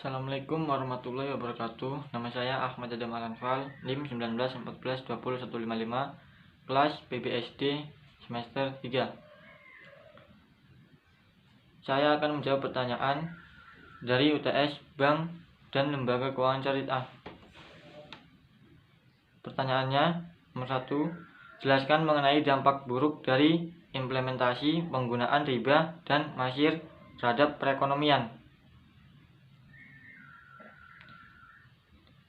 Assalamualaikum warahmatullahi wabarakatuh. Nama saya Ahmad Adam Alanfal, NIM 1914201155, kelas PBSD semester 3. Saya akan menjawab pertanyaan dari UTS, Bank, dan Lembaga Keuangan Syariah. Pertanyaannya, nomor 1, jelaskan mengenai dampak buruk dari implementasi penggunaan riba dan masyir terhadap perekonomian.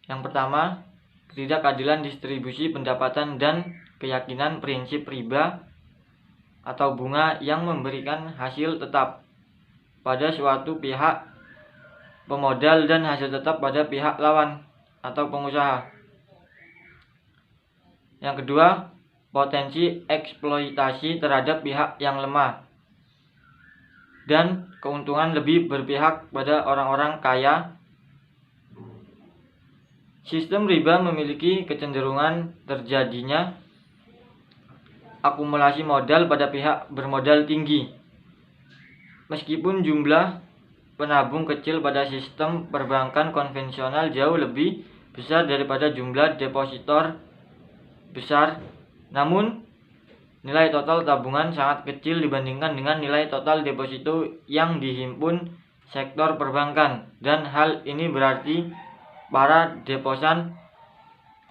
Yang pertama, ketidakadilan distribusi pendapatan dan keyakinan prinsip riba atau bunga yang memberikan hasil tetap pada suatu pihak pemodal dan hasil tetap pada pihak lawan atau pengusaha. Yang kedua, potensi eksploitasi terhadap pihak yang lemah dan keuntungan lebih berpihak pada orang-orang kaya. Sistem riba memiliki kecenderungan terjadinya akumulasi modal pada pihak bermodal tinggi. Meskipun jumlah penabung kecil pada sistem perbankan konvensional jauh lebih besar daripada jumlah depositor besar, namun nilai total tabungan sangat kecil dibandingkan dengan nilai total deposito yang dihimpun sektor perbankan, dan hal ini berarti para deposan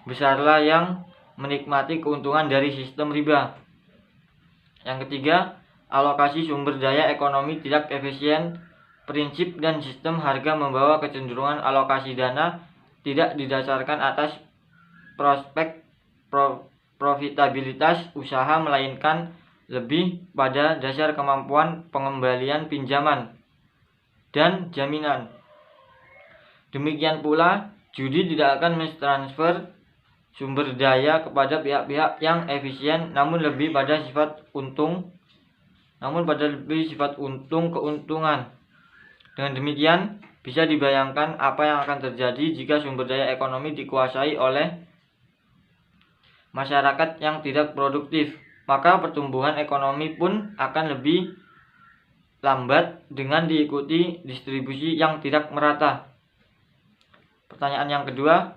besarlah yang menikmati keuntungan dari sistem riba. Yang ketiga, alokasi sumber daya ekonomi tidak efisien. Prinsip dan sistem harga membawa kecenderungan alokasi dana tidak didasarkan atas prospek profitabilitas usaha, melainkan lebih pada dasar kemampuan pengembalian pinjaman dan jaminan. Demikian pula, judi tidak akan mentransfer sumber daya kepada pihak-pihak yang efisien, namun pada sifat untung-keuntungan. Dengan demikian, bisa dibayangkan apa yang akan terjadi jika sumber daya ekonomi dikuasai oleh masyarakat yang tidak produktif. Maka pertumbuhan ekonomi pun akan lebih lambat dengan diikuti distribusi yang tidak merata. Pertanyaan yang kedua,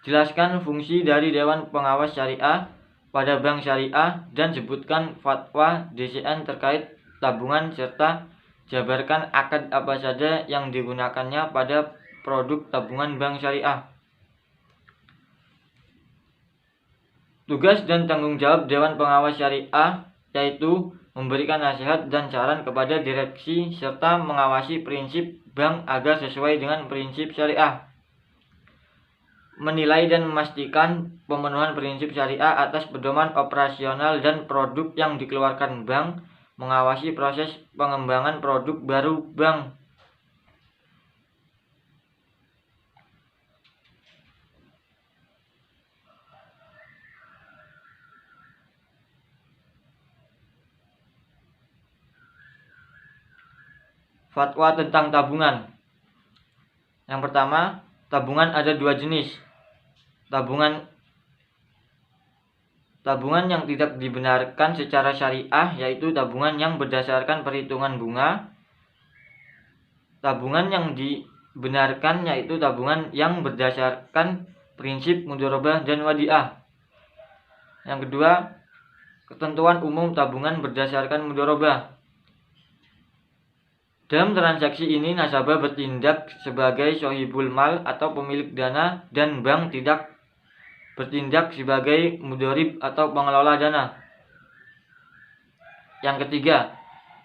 jelaskan fungsi dari Dewan Pengawas Syariah pada bank syariah dan sebutkan fatwa DCN terkait tabungan serta jabarkan akad apa saja yang digunakannya pada produk tabungan bank syariah. Tugas dan tanggung jawab Dewan Pengawas Syariah yaitu memberikan nasihat dan saran kepada direksi serta mengawasi prinsip bank agar sesuai dengan prinsip syariah. Menilai dan memastikan pemenuhan prinsip syariah atas pedoman operasional dan produk yang dikeluarkan bank. Mengawasi proses pengembangan produk baru bank. Fatwa tentang tabungan. Yang pertama, tabungan ada dua jenis. Tabungan yang tidak dibenarkan secara syariah, yaitu tabungan yang berdasarkan perhitungan bunga. Tabungan yang dibenarkan yaitu tabungan yang berdasarkan prinsip mudharabah dan wadiah. Yang kedua, ketentuan umum tabungan berdasarkan mudharabah. Dalam transaksi ini, nasabah bertindak sebagai sohibul mal atau pemilik dana, dan bank tidak bertindak sebagai mudharib atau pengelola dana. Yang ketiga,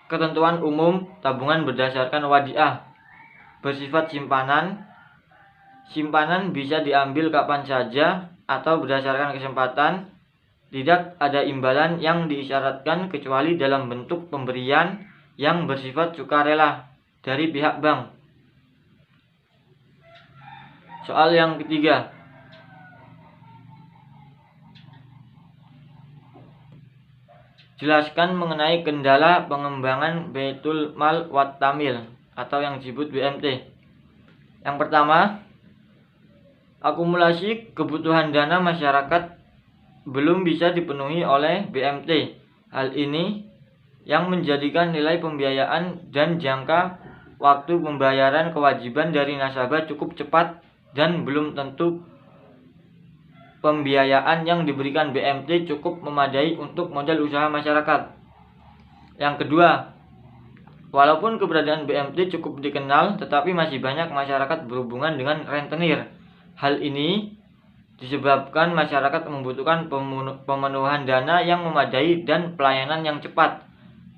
ketentuan umum tabungan berdasarkan wadiah. Bersifat simpanan. Simpanan bisa diambil kapan saja atau berdasarkan kesempatan. Tidak ada imbalan yang diisyaratkan kecuali dalam bentuk pemberian yang bersifat sukarela dari pihak bank. Soal yang ketiga, jelaskan mengenai kendala pengembangan Baitul Mal wat Tamil atau yang disebut BMT. Yang pertama, akumulasi kebutuhan dana masyarakat belum bisa dipenuhi oleh BMT. Hal ini yang menjadikan nilai pembiayaan dan jangka waktu pembayaran kewajiban dari nasabah cukup cepat dan belum tentu pembiayaan yang diberikan BMT cukup memadai untuk modal usaha masyarakat. Yang kedua, walaupun keberadaan BMT cukup dikenal, tetapi masih banyak masyarakat berhubungan dengan rentenir. Hal ini disebabkan masyarakat membutuhkan pemenuhan dana yang memadai dan pelayanan yang cepat.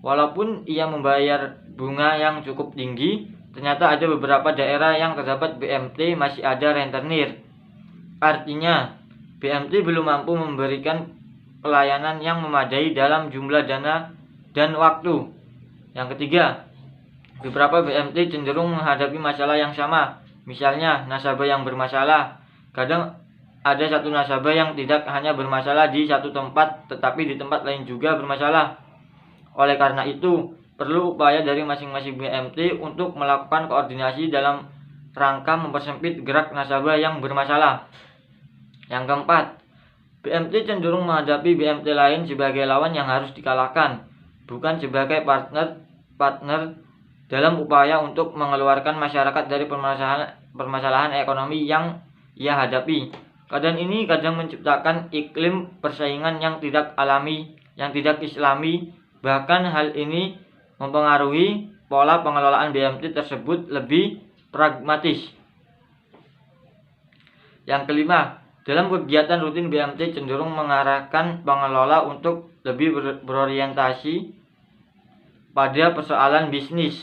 Walaupun ia membayar bunga yang cukup tinggi, ternyata ada beberapa daerah yang terdapat BMT masih ada rentenir. Artinya, BMT belum mampu memberikan pelayanan yang memadai dalam jumlah dana dan waktu. Yang ketiga, beberapa BMT cenderung menghadapi masalah yang sama. Misalnya, nasabah yang bermasalah. Kadang ada satu nasabah yang tidak hanya bermasalah di satu tempat, tetapi di tempat lain juga bermasalah. Oleh karena itu, perlu upaya dari masing-masing BMT untuk melakukan koordinasi dalam rangka mempersempit gerak nasabah yang bermasalah. Yang keempat, BMT cenderung menghadapi BMT lain sebagai lawan yang harus dikalahkan, bukan sebagai partner dalam upaya untuk mengeluarkan masyarakat dari permasalahan ekonomi yang ia hadapi. Keadaan ini kadang menciptakan iklim persaingan yang tidak alami, yang tidak islami. Bahkan hal ini mempengaruhi pola pengelolaan BMT tersebut lebih pragmatis. Yang kelima, dalam kegiatan rutin BMT cenderung mengarahkan pengelola untuk lebih berorientasi pada persoalan bisnis,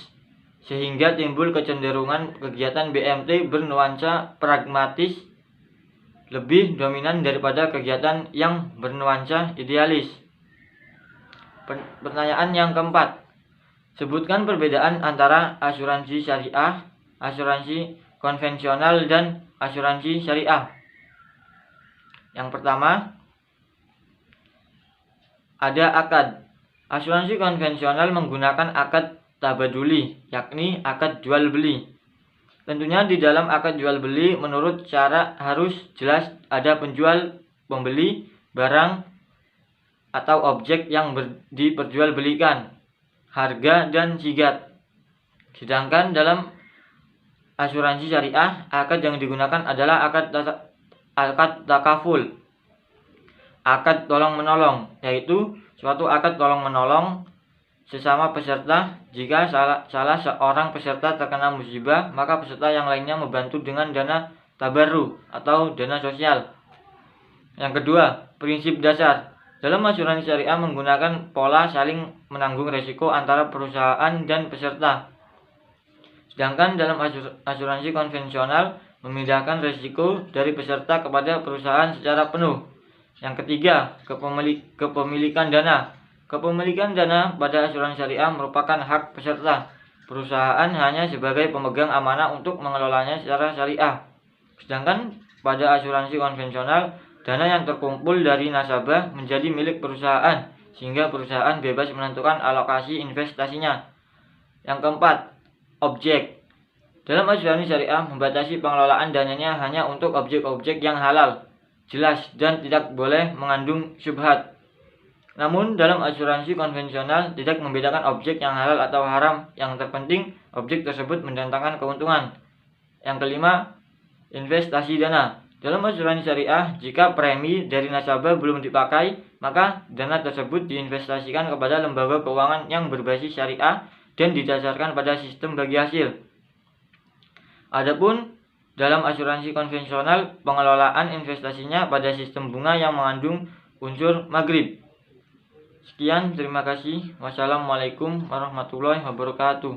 sehingga timbul kecenderungan kegiatan BMT bernuansa pragmatis lebih dominan daripada kegiatan yang bernuansa idealis. Pertanyaan yang keempat, sebutkan perbedaan antara asuransi syariah, asuransi konvensional, dan asuransi syariah. Yang pertama, ada akad. Asuransi konvensional menggunakan akad tabaduli, yakni akad jual beli. Tentunya di dalam akad jual beli menurut syarat harus jelas ada penjual, pembeli, barang atau objek yang diperjualbelikan, harga dan sigat. Sedangkan dalam asuransi syariah, akad yang digunakan adalah akad takaful, akad tolong-menolong, yaitu suatu akad tolong-menolong sesama peserta. Jika salah seorang peserta terkena musibah, maka peserta yang lainnya membantu dengan dana tabarru atau dana sosial. Yang kedua, prinsip dasar. Dalam asuransi syariah menggunakan pola saling menanggung risiko antara perusahaan dan peserta. Sedangkan dalam asuransi konvensional memindahkan risiko dari peserta kepada perusahaan secara penuh. Yang ketiga, kepemilikan dana. Kepemilikan dana pada asuransi syariah merupakan hak peserta. Perusahaan hanya sebagai pemegang amanah untuk mengelolanya secara syariah. Sedangkan pada asuransi konvensional, dana yang terkumpul dari nasabah menjadi milik perusahaan, sehingga perusahaan bebas menentukan alokasi investasinya. Yang keempat, objek. Dalam asuransi syariah membatasi pengelolaan dananya hanya untuk objek-objek yang halal, jelas, dan tidak boleh mengandung syubhat. Namun dalam asuransi konvensional tidak membedakan objek yang halal atau haram, yang terpenting objek tersebut mendatangkan keuntungan. Yang kelima, investasi dana. Dalam asuransi syariah, jika premi dari nasabah belum dipakai, maka dana tersebut diinvestasikan kepada lembaga keuangan yang berbasis syariah dan didasarkan pada sistem bagi hasil. Adapun dalam asuransi konvensional, pengelolaan investasinya pada sistem bunga yang mengandung unsur maghrib. Sekian, terima kasih. Wassalamualaikum warahmatullahi wabarakatuh.